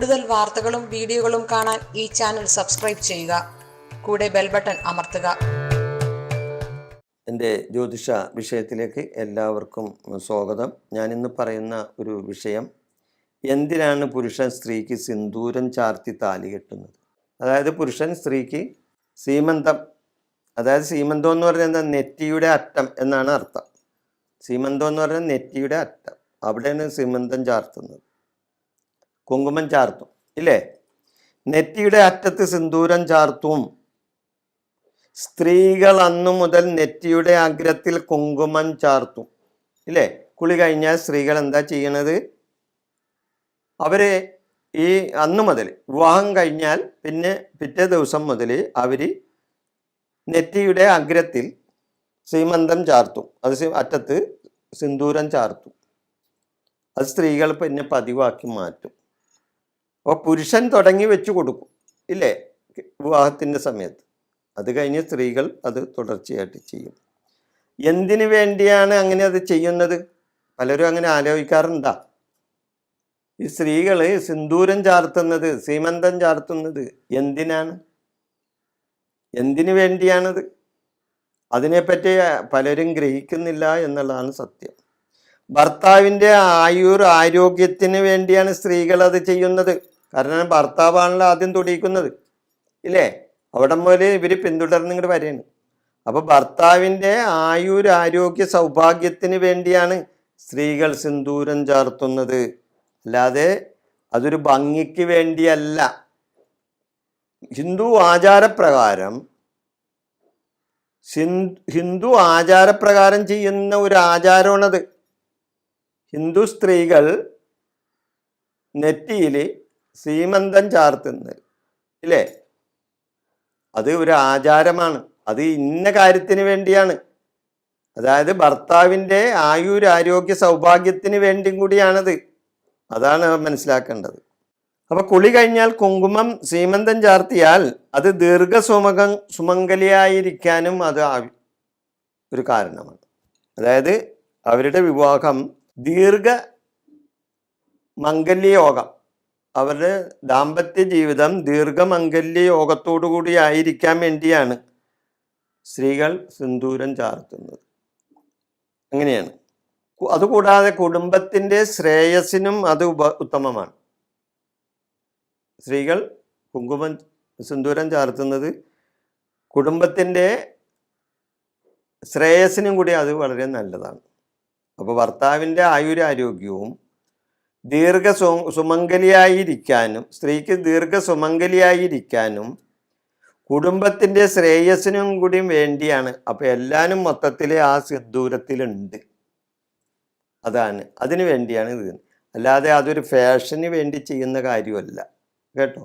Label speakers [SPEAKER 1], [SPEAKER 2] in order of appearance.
[SPEAKER 1] കൂടുതൽ വാർത്തകളും വീഡിയോകളും കാണാൻ ഈ ചാനൽ സബ്സ്ക്രൈബ് ചെയ്യുക. കൂടെ ബെൽ ബട്ടൺ അമർത്തുക.
[SPEAKER 2] എൻ്റെ ജ്യോതിഷ വിഷയത്തിലേക്ക് എല്ലാവർക്കും സ്വാഗതം. ഞാനിന്ന് പറയുന്ന ഒരു വിഷയം, എന്തിനാണ് പുരുഷൻ സ്ത്രീക്ക് സിന്ദൂരം ചാർത്തി താലി കെട്ടുന്നത്? അതായത് പുരുഷൻ സ്ത്രീക്ക് സീമന്തം, അതായത് സീമന്തം എന്ന് പറയുന്നത് നെറ്റിയുടെ അറ്റം എന്നാണ് അർത്ഥം. സീമന്തം എന്ന് പറയുന്നത് നെറ്റിയുടെ അറ്റം, അവിടെയാണ് സീമന്തം ചാർത്തുന്നത്. കുങ്കുമം ചാർത്തും ഇല്ലേ? നെറ്റിയുടെ അറ്റത്ത് സിന്ദൂരം ചാർത്തും. സ്ത്രീകൾ അന്നു മുതൽ നെറ്റിയുടെ അഗ്രത്തിൽ കുങ്കുമം ചാർത്തും ഇല്ലേ? കുളി കഴിഞ്ഞാൽ സ്ത്രീകൾ എന്താ ചെയ്യണത്? അവര് ഈ അന്നു മുതൽ വിവാഹം കഴിഞ്ഞാൽ പിന്നെ പിറ്റേ ദിവസം മുതൽ അവര് നെറ്റിയുടെ അഗ്രത്തിൽ സീമന്തം ചാർത്തും. അത് അറ്റത്ത് സിന്ദൂരം ചാർത്തും. അത് സ്ത്രീകൾ പിന്നെ പതിവാക്കി മാറ്റും. അപ്പോൾ പുരുഷൻ തുടങ്ങി വെച്ച് കൊടുക്കും ഇല്ലേ വിവാഹത്തിൻ്റെ സമയത്ത്. അത് കഴിഞ്ഞ് സ്ത്രീകൾ അത് തുടർച്ചയായിട്ട് ചെയ്യും. എന്തിനു വേണ്ടിയാണ് അങ്ങനെ അത് ചെയ്യുന്നത്? പലരും അങ്ങനെ ആലോചിക്കാറുണ്ടാ? ഈ സ്ത്രീകൾ സിന്ദൂരം ചാർത്തുന്നത്, സീമന്തം ചാർത്തുന്നത് എന്തിനാണ്? എന്തിനു വേണ്ടിയാണത്? അതിനെപ്പറ്റി പലരും ഗ്രഹിക്കുന്നില്ല എന്നുള്ളതാണ് സത്യം. ഭർത്താവിൻ്റെ ആരോഗ്യത്തിന് വേണ്ടിയാണ് സ്ത്രീകൾ അത് ചെയ്യുന്നത്. കാരണം ഭർത്താവാണല്ലോ ആദ്യം തൊടിയിക്കുന്നത് ഇല്ലേ? അവിടെ മുതൽ ഇവർ പിന്തുടർന്ന് ഇങ്ങോട്ട് വരെയാണ്. അപ്പോൾ ഭർത്താവിൻ്റെ ആരോഗ്യ സൗഭാഗ്യത്തിന് വേണ്ടിയാണ് സ്ത്രീകൾ സിന്ദൂരം ചാർത്തുന്നത്. അല്ലാതെ അതൊരു ഭംഗിക്ക് വേണ്ടിയല്ല. ഹിന്ദു ആചാരപ്രകാരം ചെയ്യുന്ന ഒരു ആചാരമാണത്. ഹിന്ദു സ്ത്രീകൾ നെറ്റിയിൽ സീമന്തം ചാർത്തുന്നത് ഇല്ലേ? അത് ഒരു ആചാരമാണ്. അത് ഇന്ന കാര്യത്തിന് വേണ്ടിയാണ്. അതായത് ഭർത്താവിൻ്റെ ആരോഗ്യ സൗഭാഗ്യത്തിന് വേണ്ടിയും കൂടിയാണത്. അതാണ് മനസ്സിലാക്കേണ്ടത്. അപ്പൊ കുളി കഴിഞ്ഞാൽ കുങ്കുമം സീമന്തം ചാർത്തിയാൽ അത് സുമംഗലിയായിരിക്കാനും അത് ഒരു കാരണമാണ്. അതായത് അവരുടെ വിവാഹം മംഗല്യയോഗം, അവരുടെ ദാമ്പത്യ ജീവിതം ദീർഘമംഗല്യയോഗത്തോടു കൂടി ആയിരിക്കാൻ വേണ്ടിയാണ് സ്ത്രീകൾ സിന്ദൂരം ചാർത്തുന്നത്. അങ്ങനെയാണ്. അതുകൂടാതെ കുടുംബത്തിൻ്റെ ശ്രേയസ്സിനും അത് ഉത്തമമാണ്. സ്ത്രീകൾ സിന്ദൂരം ചാർത്തുന്നത് കുടുംബത്തിൻ്റെ ശ്രേയസ്സിനും കൂടി അത് വളരെ നല്ലതാണ്. അപ്പോൾ ഭർത്താവിൻ്റെ ആരോഗ്യവും സുമംഗലിയായിരിക്കാനും, സ്ത്രീക്ക് സുമംഗലിയായിരിക്കാനും കുടുംബത്തിൻ്റെ ശ്രേയസ്സിനും കൂടി വേണ്ടിയാണ്. അപ്പോൾ എല്ലാവരും മൊത്തത്തിൽ ആ സിന്ദൂരത്തിലുണ്ട്. അതാണ്, അതിനു വേണ്ടിയാണ് ഇത്. അല്ലാതെ അതൊരു ഫാഷന് വേണ്ടി ചെയ്യുന്ന കാര്യമല്ല കേട്ടോ.